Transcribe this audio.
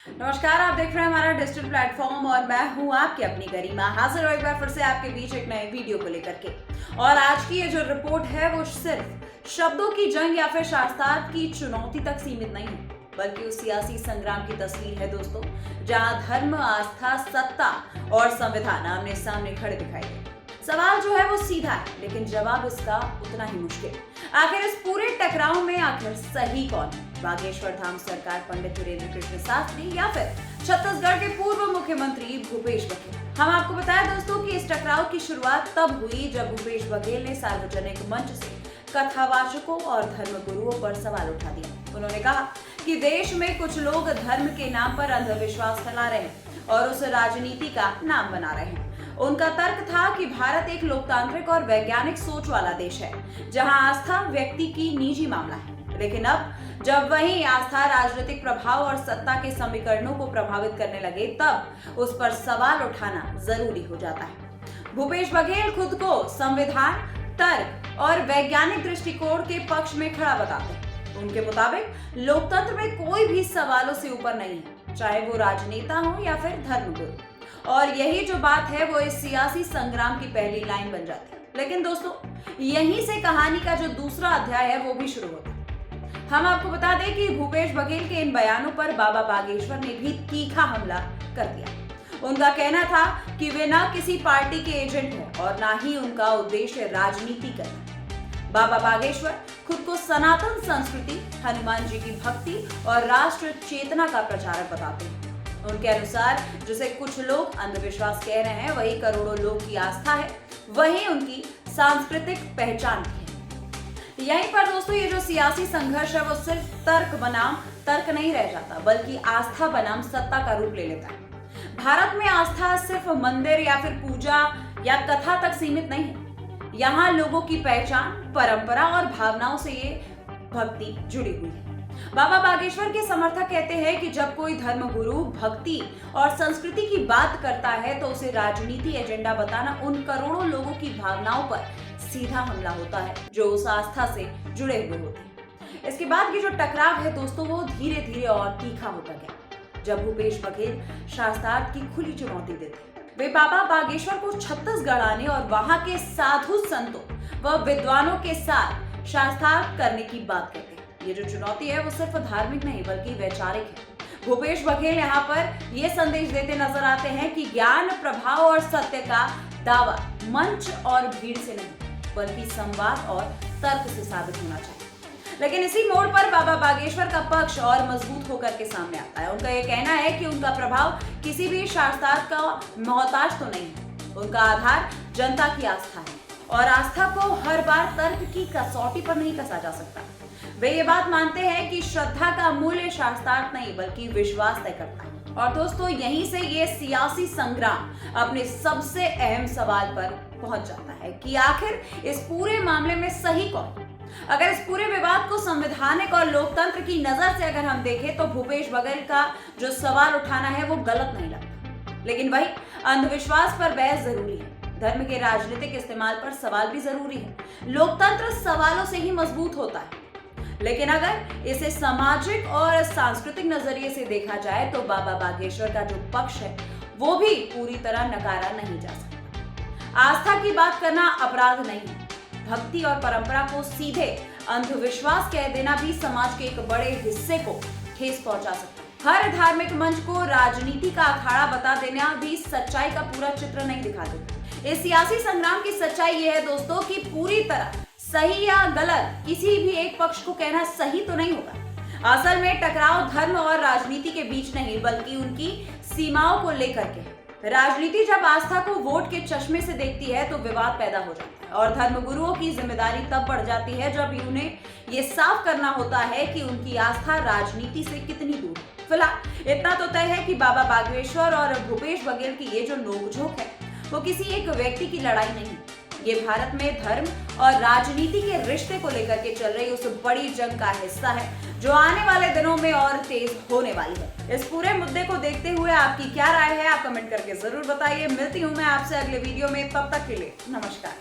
नमस्कार, आप देख रहे हैं हमारा डिजिटल प्लेटफॉर्म और मैं हूं आपकी अपनी गरिमा हाजिर हो एक बार फिर से आपके बीच एक नए वीडियो को लेकर के। और आज की ये जो रिपोर्ट है वो सिर्फ शब्दों की जंग या फिर शास्त्रार्थ की चुनौती तक सीमित नहीं है, बल्कि उस सियासी संग्राम की तस्वीर है दोस्तों, जहां धर्म, आस्था, सत्ता और संविधान आमने सामने खड़े दिखाई दे। सवाल जो है वो सीधा है, लेकिन जवाब इसका उतना ही मुश्किल। आखिर इस पूरे टकराव में आखिर सही कौन है? बागेश्वर धाम सरकार पंडित वीरेंद्र कृष्ण शास्त्री या फिर छत्तीसगढ़ के पूर्व मुख्यमंत्री भूपेश बघेल? हम आपको बताएं दोस्तों कि इस टकराव की शुरुआत तब हुई जब भूपेश बघेल ने सार्वजनिक मंच से कथावाचकों और धर्मगुरुओं पर सवाल उठा दिया। उन्होंने कहा कि देश में कुछ लोग धर्म के नाम पर अंधविश्वास फैला रहे हैं और उस राजनीति का नाम बना रहे हैं। उनका तर्क था कि भारत एक लोकतांत्रिक और वैज्ञानिक सोच वाला देश है, जहां आस्था व्यक्ति की निजी मामला है। लेकिन अब जब वही आस्था राजनीतिक प्रभाव और सत्ता के समीकरणों को प्रभावित करने लगे, तब उस पर सवाल उठाना जरूरी हो जाता है। भूपेश बघेल खुद को संविधान, तर्क और वैज्ञानिक दृष्टिकोण के पक्ष में खड़ा बताते हैं। उनके मुताबिक लोकतंत्र में कोई भी सवालों से ऊपर नहीं है, चाहे वो राजनेता हो या फिर धर्मगुरु। और यही जो बात है वो इस सियासी संग्राम की पहली लाइन बन जाती है। लेकिन दोस्तों, यहीं से कहानी का जो दूसरा अध्याय है वो भी शुरू होता है। हम आपको बता दें कि भूपेश बघेल के इन बयानों पर बाबा बागेश्वर ने भी तीखा हमला कर दिया। उनका कहना था कि वे न किसी पार्टी के एजेंट हैं और ना ही उनका उद्देश्य राजनीति करना। बाबा बागेश्वर खुद को सनातन संस्कृति, हनुमान जी की भक्ति और राष्ट्र चेतना का प्रचारक बताते हैं। उनके अनुसार जिसे कुछ लोग अंधविश्वास कह रहे हैं, वही करोड़ों लोग की आस्था है, वही उनकी सांस्कृतिक पहचान भी है। यहीं पर दोस्तों ये जो सियासी संघर्ष है वो सिर्फ तर्क बनाम तर्क नहीं रह जाता, बल्कि आस्था बनाम सत्ता का रूप ले लेता है। भारत में आस्था सिर्फ मंदिर या फिर पूजा या कथा तक सीमित नहीं है। यहाँ लोगों की पहचान, परंपरा और भावनाओं से ये भक्ति जुड़ी हुई है। बाबा बागेश्वर के समर्थक कहते हैं कि जब कोई धर्मगुरु भक्ति और संस्कृति की बात करता है तो उसे राजनीति एजेंडा बताना उन करोड़ों लोगों की भावनाओं पर सीधा हमला होता है जो उस आस्था से जुड़े हुए होते हैं। इसके बाद की जो टकराव है दोस्तों वो धीरे धीरे और तीखा होता गया जब भूपेश बघेल शास्त्रार्थ की खुली चुनौती देते। वे बाबा बागेश्वर को छत्तीसगढ़ आने और वहां के साधु संतों व विद्वानों के साथ शास्त्रार्थ करने की बात करते हैं। ये जो चुनौती है वो सिर्फ धार्मिक नहीं बल्कि वैचारिक है। भूपेश बघेल यहाँ पर ये संदेश देते नजर आते हैं कि ज्ञान, प्रभाव और सत्य का दावा मंच और भीड़ से नहीं बल्कि संवाद और तर्क से साबित होना चाहिए। लेकिन इसी मोड़ पर बाबा बागेश्वर का पक्ष और मजबूत होकर के सामने आता है। उनका यह कहना है कि उनका प्रभाव किसी भी शास्त्रार्थ का मोहताज तो नहीं है। उनका आधार जनता की आस्था है और आस्था को हर बार तर्क की कसौटी पर नहीं कसा जा सकता। वे ये बात मानते हैं कि श्रद्धा का मूल्य शास्त्रार्थ नहीं बल्कि विश्वास तय करता है। और दोस्तों यहीं से ये सियासी संग्राम अपने सबसे अहम सवाल पर पहुंच जाता है कि आखिर इस पूरे मामले में सही कौन? अगर इस पूरे विवाद को संवैधानिक और लोकतंत्र की नजर से अगर हम देखें तो भूपेश बघेल का जो सवाल उठाना है वो गलत नहीं लगता। लेकिन वही अंधविश्वास पर बहस जरूरी है, धर्म के राजनीतिक इस्तेमाल पर सवाल भी जरूरी है। लोकतंत्र सवालों से ही मजबूत होता है। लेकिन अगर इसे सामाजिक और सांस्कृतिक नजरिए से देखा जाए तो बाबा बागेश्वर का जो पक्ष है वो भी पूरी तरह नकारा नहीं जा सकता। आस्था की बात करना अपराध नहीं है। भक्ति और परंपरा को सीधे अंधविश्वास कह देना भी समाज के एक बड़े हिस्से को ठेस पहुंचा सकता है। हर धार्मिक मंच को राजनीति का अखाड़ा बता देना भी सच्चाई का पूरा चित्र नहीं दिखा देता। इस सियासी संग्राम की सच्चाई ये है दोस्तों कि पूरी तरह सही या गलत किसी भी एक पक्ष को कहना सही तो नहीं होगा। असल में टकराव धर्म और राजनीति के बीच नहीं बल्कि उनकी सीमाओं को लेकर के है। राजनीति जब आस्था को वोट के चश्मे से देखती है तो विवाद पैदा हो जाता है और धर्मगुरुओं की जिम्मेदारी तब बढ़ जाती है जब उन्हें ये साफ करना होता है कि उनकी आस्था राजनीति से कितनी दूर है। फिलहाल इतना तो तय है कि बाबा बागेश्वर और भूपेश बघेल की ये जो नोकझोंक है वो किसी एक व्यक्ति की लड़ाई नहीं, ये भारत में धर्म और राजनीति के रिश्ते को लेकर के चल रही उस बड़ी जंग का हिस्सा है जो आने वाले दिनों में और तेज होने वाली है। इस पूरे मुद्दे को देखते हुए आपकी क्या राय है, आप कमेंट करके जरूर बताइए। मिलती हूँ मैं आपसे अगले वीडियो में, तब तक के लिए नमस्कार।